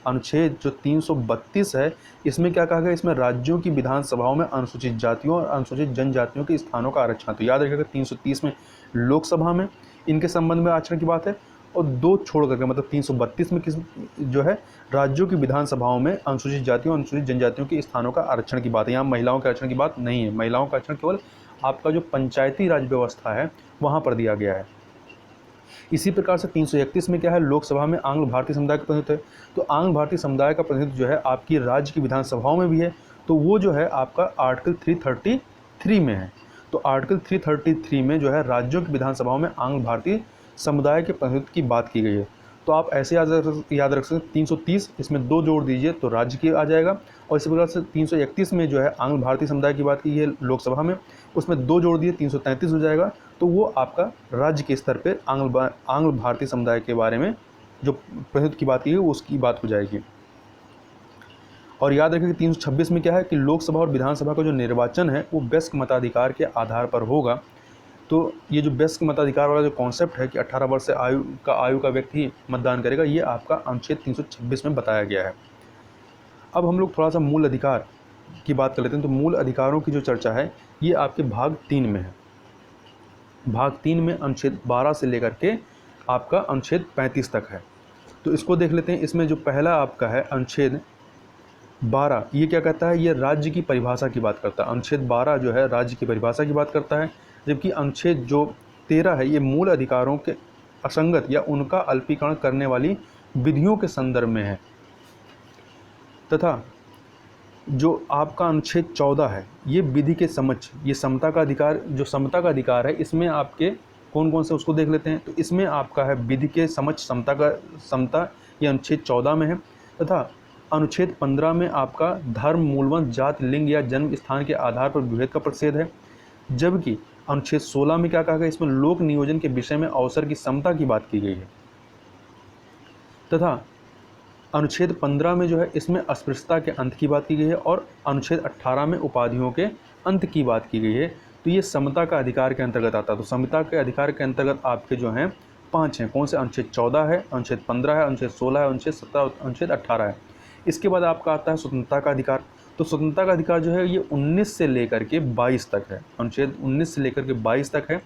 A: अनुच्छेद जो 332 है इसमें क्या कहा गया, इसमें राज्यों की विधानसभाओं में अनुसूचित जातियों और अनुसूचित जनजातियों के स्थानों का आरक्षण। तो याद रखिएगा, 330 में लोकसभा में इनके संबंध में आरक्षण की बात है और 2 छोड़ करके मतलब 332 में किस जो है राज्यों की विधानसभाओं में अनुसूचित जातियों और अनुसूचित जनजातियों के स्थानों का आरक्षण की बात है। यहाँ महिलाओं के आरक्षण की बात नहीं है। महिलाओं का आरक्षण केवल आपका जो पंचायती राज व्यवस्था है वहाँ पर दिया गया है। इसी प्रकार से 331 में क्या है, लोकसभा में आंग्ल भारतीय समुदाय का प्रतिनिधित्व है। तो आंग्ल भारतीय समुदाय का प्रतिनिधित्व जो है आपकी राज्य की विधानसभाओं में भी है, तो वो जो है आपका आर्टिकल 333 में है। तो आर्टिकल 333 में जो है राज्यों की विधानसभाओं में आंग्ल भारतीय समुदाय के प्रतिनिधित्व की बात की गई है। तो आप ऐसे याद रख सकते हैं 330, इसमें 2 जोड़ दीजिए तो राज्य की आ जाएगा। और इसी प्रकार से 331 में जो है आंग्ल भारतीय समुदाय की बात की है लोकसभा में, उसमें 2 जोड़ दिए 333 हो जाएगा। तो वो आपका राज्य के स्तर पर आंग्ल भारतीय समुदाय के बारे में जो प्रतिनिधित्व की बात की है उसकी बात हो जाएगी। और याद रखें कि 326 में क्या है कि लोकसभा और विधानसभा का जो निर्वाचन है वो वयस्क मताधिकार के आधार पर होगा। तो ये जो वयस्क मताधिकार वाला जो कॉन्सेप्ट है कि 18 वर्ष से आयु का व्यक्ति ही मतदान करेगा, ये आपका अनुच्छेद 326 में बताया गया है। अब हम लोग थोड़ा सा मूल अधिकार की बात कर लेते हैं। तो मूल अधिकारों की जो चर्चा है ये आपके भाग 3 में है। भाग 3 में अनुच्छेद 12 से लेकर के आपका अनुच्छेद 35 तक है। तो इसको देख लेते हैं। इसमें जो पहला आपका है अनुच्छेद 12, ये क्या कहता है, ये राज्य की परिभाषा की बात करता है। अनुच्छेद 12 जो है राज्य की परिभाषा की बात करता है, जबकि अनुच्छेद जो 13 है ये मूल अधिकारों के असंगत या उनका अल्पीकरण करने वाली विधियों के संदर्भ में है। तथा जो आपका अनुच्छेद 14 है ये विधि के समक्ष, ये समता का अधिकार, जो समता का अधिकार है इसमें आपके कौन कौन से उसको देख लेते हैं। तो इसमें आपका है विधि के समक्ष समता, ये अनुच्छेद 14 में है। तथा अनुच्छेद 15 में आपका धर्म, मूलवंश, जाति, लिंग या जन्म स्थान के आधार पर विभेद का प्रतिषेध है। जबकि अनुच्छेद 16 में क्या कहा गया, इसमें लोक नियोजन के विषय में अवसर की समता की बात की गई है। तथा अनुच्छेद 15 में जो है इसमें अस्पृश्यता के अंत की बात की गई है। और अनुच्छेद 18 में उपाधियों के अंत की बात की गई है। तो ये समता का अधिकार के अंतर्गत आता है। तो समता के अधिकार के अंतर्गत आपके जो हैं 5 हैं। कौन से, अनुच्छेद 14 है, अनुच्छेद 15 है, अनुच्छेद 16 है, अनुच्छेद 17, अनुच्छेद 18 है। इसके बाद आपका आता है स्वतंत्रता का अधिकार। तो स्वतंत्रता का अधिकार जो है ये 19 से लेकर के 22 तक है। अनुच्छेद 19 से लेकर के 22 तक है।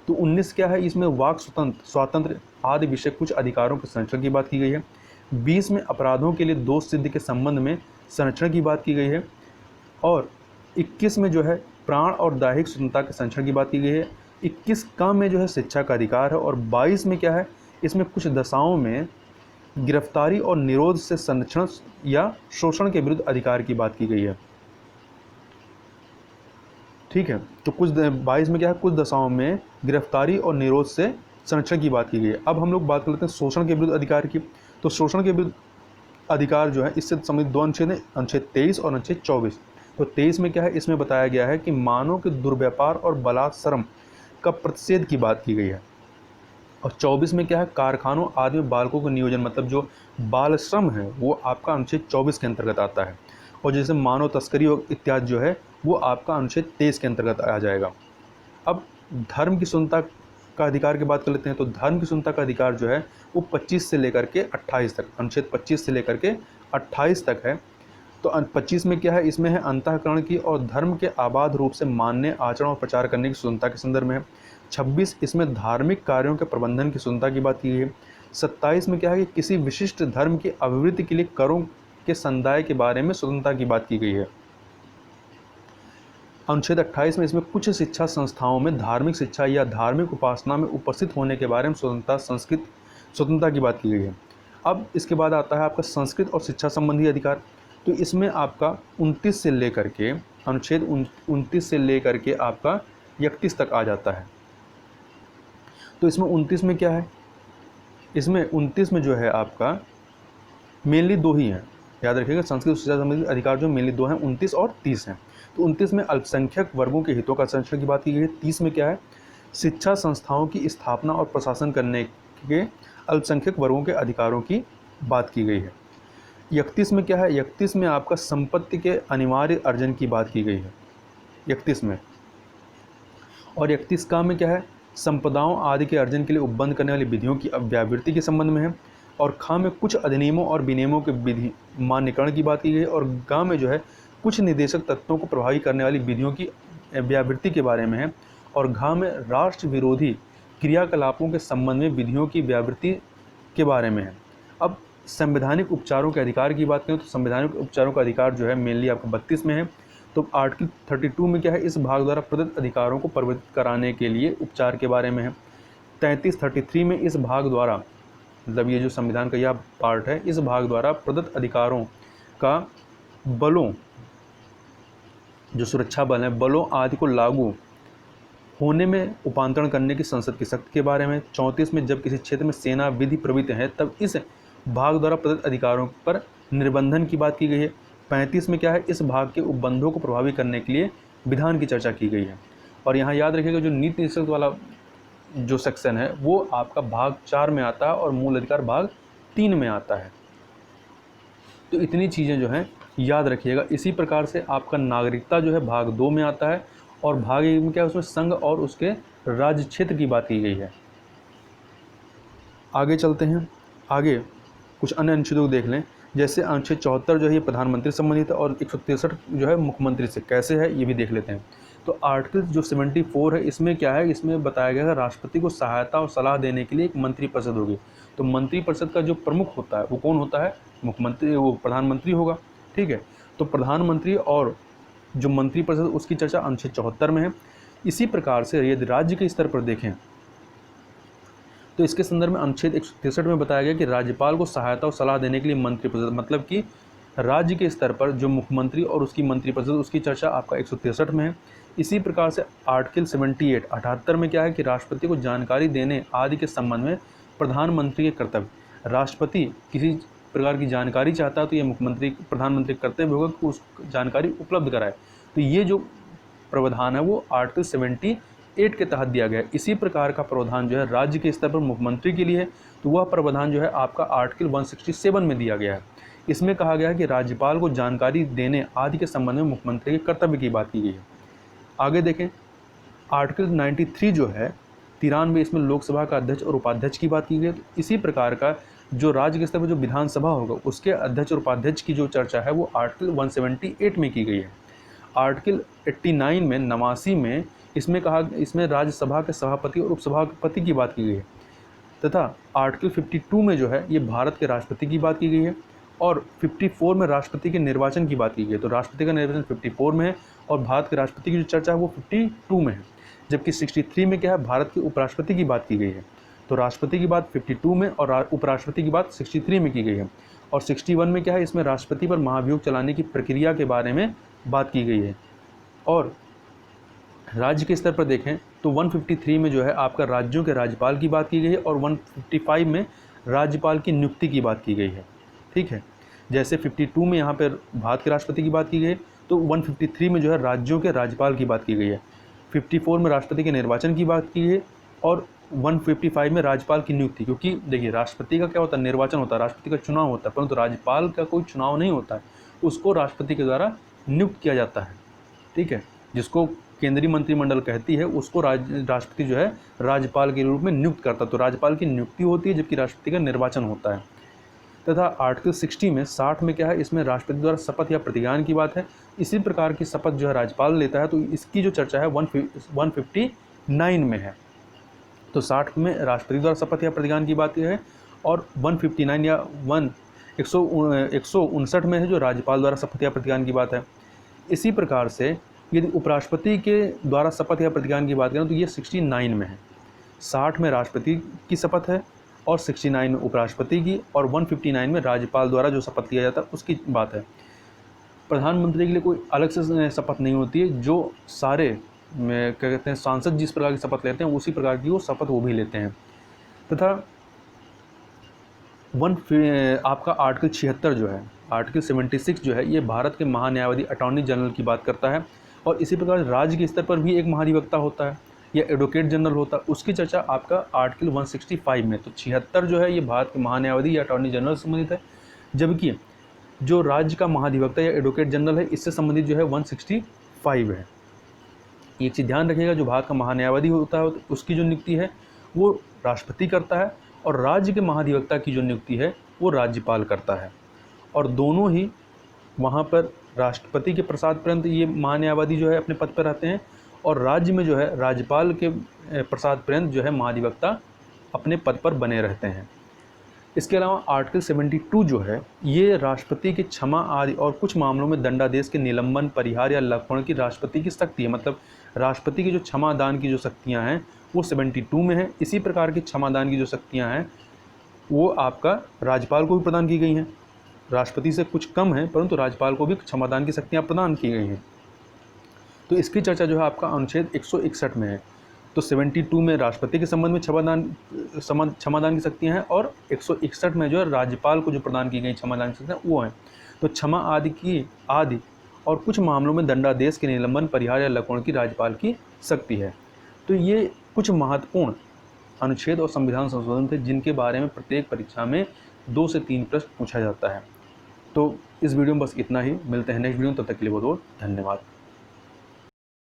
A: तो 19 क्या है, इसमें वाक स्वातंत्र आदि विषय कुछ अधिकारों के संरक्षण की बात की गई है। 20 में अपराधों के लिए दोष सिद्ध के संबंध में संरक्षण की बात की गई है। और 21 में जो है प्राण और दैहिक स्वतंत्रता के संरक्षण की बात की गई है। 21 का में जो है शिक्षा का अधिकार है। और 22 में क्या है, इसमें कुछ दशाओं में गिरफ्तारी और निरोध से संरक्षण या शोषण के विरुद्ध अधिकार की बात की गई है। ठीक है, तो कुछ 22 में क्या है, कुछ दशाओं में गिरफ्तारी और निरोध से संरक्षण की बात की गई है। अब हम लोग बात कर लेते हैं शोषण के विरुद्ध अधिकार की। तो शोषण के विरुद्ध अधिकार जो है इससे संबंधित 2 अनुच्छेद हैं, अनुच्छेद 23 और अनुच्छेद 24। तो 23 में क्या है, इसमें बताया गया है कि मानव के दुर्व्यापार और बलात्श्रम का प्रतिषेध की बात की गई है। और 24 में क्या है, कारखानों आदि में बालकों का नियोजन, मतलब जो बाल श्रम है वो आपका अनुच्छेद 24 के अंतर्गत आता है। और जैसे मानव तस्करी इत्यादि जो है वो आपका अनुच्छेद 23 के अंतर्गत आ जाएगा। अब धर्म की स्वतंत्रता का अधिकार की बात कर लेते हैं। तो धर्म की स्वतंत्रता का अधिकार जो है वो 25 से लेकर के 28 तक, अनुच्छेद 25 से लेकर के 28 तक है। तो 25 में क्या है, इसमें है अंतःकरण की और धर्म के आबाद रूप से मानने, आचरण और प्रचार करने की स्वतंत्रता के संदर्भ में है। 26 इसमें धार्मिक कार्यों के प्रबंधन की स्वतंत्रता की बात की गई है। 27 में क्या है कि किसी विशिष्ट धर्म की अभिवृद्धि के लिए करों के संदाय के बारे में स्वतंत्रता की बात की गई है। अनुच्छेद 28 में इसमें कुछ शिक्षा संस्थाओं में धार्मिक शिक्षा या धार्मिक उपासना में उपस्थित होने के बारे में स्वतंत्रता की बात की गई है। अब इसके बाद आता है आपका संस्कृत और शिक्षा संबंधी अधिकार। तो इसमें आपका 29 से लेकर के अनुच्छेद 29 से लेकर के आपका 31 तक आ जाता है। तो इसमें 29 में क्या है, इसमें 29 में जो है आपका मेनली 2 ही हैं, याद रखिएगा। संस्कृत शिक्षा संबंधी अधिकार जो मेनली 2 हैं, 29 और 30 हैं। तो 29 में अल्पसंख्यक वर्गों के हितों का संरक्षण की बात की गई है। 30 में क्या है, शिक्षा संस्थाओं की स्थापना और प्रशासन करने के अल्पसंख्यक वर्गों के अधिकारों की बात की गई है। 31 में क्या है, 31 में आपका संपत्ति के अनिवार्य अर्जन की बात की गई है 31 में। और 31 का में क्या है, संपदाओं आदि के अर्जन के लिए उपबंध करने वाली विधियों की व्यावृत्ति के संबंध में है। और खा में कुछ अधिनियमों और विनियमों के विधि मान्यकरण की बात की गई है। और गा में जो है कुछ निर्देशक तत्वों को प्रभावी करने वाली विधियों की व्यावृत्ति के बारे में है। और घा में राष्ट्र विरोधी क्रियाकलापों के संबंध में विधियों की व्यावृत्ति के बारे में है। अब संवैधानिक उपचारों के अधिकार की बात करें तो संवैधानिक उपचारों का अधिकार जो है मेनली आपका 32 में है। तो आर्टिकल 32 में क्या है, इस भाग द्वारा प्रदत्त अधिकारों को परिवर्तित कराने के लिए उपचार के बारे में है। 33 में इस भाग द्वारा, मतलब ये जो संविधान का यह पार्ट है, इस भाग द्वारा प्रदत्त अधिकारों का बलों, जो सुरक्षा बल हैं, बलों आदि को लागू होने में उपांतरण करने की संसद की शक्ति के बारे में। 34 में जब किसी क्षेत्र में सेना विधि प्रवृत्त है तब इस भाग द्वारा प्रदत्त अधिकारों पर निर्बंधन की बात की गई है। 35 में क्या है, इस भाग के उपबंधों को प्रभावी करने के लिए विधान की चर्चा की गई है। और यहाँ याद रखिएगा जो नीति निषेध वाला जो सेक्शन है वो आपका भाग 4 में आता है और मूल अधिकार भाग 3 में आता है। तो इतनी चीज़ें जो हैं याद रखिएगा। इसी प्रकार से आपका नागरिकता जो है भाग 2 में आता है और भाग 1 में क्या है, उसमें संघ और उसके राज्य क्षेत्र की बात की गई है। आगे चलते हैं, आगे कुछ अन्य अनुच्छेदों को देख लें। जैसे अनुच्छेद 74 जो है ये प्रधानमंत्री से संबंधित है और 163 जो है मुख्यमंत्री से। कैसे है ये भी देख लेते हैं। तो आर्टिकल जो 74 है इसमें क्या है, इसमें बताया गया है राष्ट्रपति को सहायता और सलाह देने के लिए एक मंत्रिपरिषद होगी। तो मंत्रिपरिषद का जो प्रमुख होता है वो कौन होता है, मुख्यमंत्री, वो प्रधानमंत्री होगा। ठीक है, तो प्रधानमंत्री और जो मंत्रिपरिषद उसकी चर्चा अनुच्छेद 74 में है। इसी प्रकार से यदि राज्य के स्तर पर देखें तो इसके संदर्भ में अनुच्छेद 163 में बताया गया कि राज्यपाल को सहायता और सलाह देने के लिए मंत्रिपरिषद, मतलब कि राज्य के स्तर पर जो मुख्यमंत्री और उसकी मंत्रिपरिषद उसकी चर्चा आपका 163 में है। इसी प्रकार से आर्टिकल 78 में क्या है कि राष्ट्रपति को जानकारी देने आदि के संबंध में प्रधानमंत्री के कर्तव्य। राष्ट्रपति किसी प्रकार की जानकारी चाहता है तो ये मुख्यमंत्री प्रधानमंत्री का कर्तव्य होगा कि उस जानकारी उपलब्ध कराए। तो ये जो प्रावधान है वो आर्टिकल 78 के तहत दिया गया है। इसी प्रकार का प्रावधान जो है राज्य के स्तर पर मुख्यमंत्री के लिए है, तो वह प्रावधान जो है आपका आर्टिकल 167 में दिया गया है। इसमें कहा गया है कि राज्यपाल को जानकारी देने आदि के संबंध में मुख्यमंत्री के कर्तव्य की बात की गई है। आगे देखें, आर्टिकल 93 जो है 93, इसमें लोकसभा का अध्यक्ष और उपाध्यक्ष की बात की गई है। तो इसी प्रकार का जो राज्य के स्तर पर जो विधानसभा होगा उसके अध्यक्ष और उपाध्यक्ष की जो चर्चा है वो आर्टिकल 178 में की गई है। आर्टिकल 89 में 89 में इसमें राज्यसभा के सभापति और उपसभापति की बात की गई है। तथा आर्टिकल 52 में जो है ये भारत के राष्ट्रपति की बात की गई है और 54 में राष्ट्रपति के निर्वाचन की बात की गई है। तो राष्ट्रपति का निर्वाचन 54 में है और भारत के राष्ट्रपति की जो चर्चा है वो 52 में है। जबकि 63 में क्या है, भारत के उपराष्ट्रपति की बात की गई है। तो राष्ट्रपति की बात 52 में और उपराष्ट्रपति की बात 63 में की गई है। और 61 में क्या है, इसमें राष्ट्रपति पर महाभियोग चलाने की प्रक्रिया के बारे में बात की गई है। और राज्य के स्तर पर देखें तो 153 में जो है आपका राज्यों के राज्यपाल की बात की गई है और 155 में राज्यपाल की नियुक्ति की बात की गई है। ठीक है, जैसे 52 में यहाँ पर भारत के राष्ट्रपति की बात की गई है, तो 153 में जो है राज्यों के राज्यपाल की बात की गई है। 54 में राष्ट्रपति के निर्वाचन की बात की है और 155 में राज्यपाल की नियुक्ति। क्योंकि देखिए राष्ट्रपति का क्या होता है, निर्वाचन होता है, राष्ट्रपति का चुनाव होता है, परंतु राज्यपाल का कोई चुनाव नहीं होता है, उसको राष्ट्रपति के द्वारा नियुक्त किया जाता है। ठीक है, जिसको केंद्रीय मंत्रिमंडल कहती है उसको राष्ट्रपति जो है राज्यपाल के रूप में नियुक्त करता है। तो राज्यपाल की नियुक्ति होती है जबकि राष्ट्रपति का निर्वाचन होता है। तथा आर्टिकल 60 में क्या है, इसमें राष्ट्रपति द्वारा शपथ या प्रतिज्ञान की बात है। इसी प्रकार की शपथ जो है राज्यपाल लेता है, तो इसकी जो चर्चा है 159 में है। तो 60 में राष्ट्रपति द्वारा शपथ या प्रतिज्ञान की बात है और 159 या 159 में है जो राज्यपाल द्वारा शपथ या प्रतिज्ञान की बात है। इसी प्रकार से यदि उपराष्ट्रपति के द्वारा शपथ या प्रतिज्ञान की बात करें तो ये 69 में है। 60 में राष्ट्रपति की शपथ है और 69 में उपराष्ट्रपति की और 159 में राज्यपाल द्वारा जो शपथ लिया जाता है उसकी बात है। प्रधानमंत्री के लिए कोई अलग से शपथ नहीं होती है, जो सारे क्या कहते हैं सांसद जिस प्रकार की शपथ लेते हैं उसी प्रकार की वो शपथ वो भी लेते हैं। तथा आपका आर्टिकल 76 जो है, आर्टिकल 76 जो है ये भारत के महान्यायवादी अटॉर्नी जनरल की बात करता है। और इसी प्रकार राज्य के स्तर पर भी एक महाधिवक्ता होता है या एडवोकेट जनरल होता है, उसकी चर्चा आपका आर्टिकल 165 में। तो 76 जो है ये भारत के महान्यायवादी या अटॉर्नी जनरल से संबंधित है, जबकि जो राज्य का महाधिवक्ता या एडवोकेट जनरल है इससे संबंधित जो है 165 है। एक चीज़ ध्यान रखिएगा, जो भारत का महान्यायवादी होता है उसकी जो नियुक्ति है वो राष्ट्रपति करता है और राज्य के महाधिवक्ता की जो नियुक्ति है वो राज्यपाल करता है। और दोनों ही वहाँ पर राष्ट्रपति के प्रसाद पर्यंत ये महान्यायवादी जो है अपने पद पर रहते हैं और राज्य में जो है राज्यपाल के प्रसाद पर्यंत जो है महाधिवक्ता अपने पद पर बने रहते हैं। इसके अलावा आर्टिकल 72 जो है ये राष्ट्रपति की क्षमा आदि और कुछ मामलों में दंडादेश के निलंबन, परिहार या लघुकरण की राष्ट्रपति की शक्ति है। मतलब राष्ट्रपति की जो क्षमा दान की जो शक्तियाँ हैं वो 72 में है। इसी प्रकार की क्षमा दान की जो शक्तियाँ हैं वो आपका राज्यपाल को भी प्रदान की गई हैं। राष्ट्रपति से कुछ कम है परंतु राज्यपाल को भी क्षमादान की शक्तियाँ प्रदान की गई हैं। तो इसकी चर्चा जो है आपका अनुच्छेद 161 में है। तो 72 में राष्ट्रपति के संबंध में क्षमादान की शक्तियाँ हैं, और 161 में जो है राज्यपाल को जो प्रदान की गई क्षमादान की शक्तियाँ वो हैं। तो क्षमा आदि और कुछ मामलों में दंडादेश के निलंबन, परिहार या लकवण की राज्यपाल की शक्ति है। तो ये कुछ महत्वपूर्ण अनुच्छेद और संविधान संशोधन थे जिनके बारे में प्रत्येक परीक्षा में 2 से 3 प्रश्न पूछा जाता है। तो इस वीडियो में बस इतना ही। मिलते हैं नेक्स्ट वीडियो में, तब तक के लिए बहुत बहुत धन्यवाद।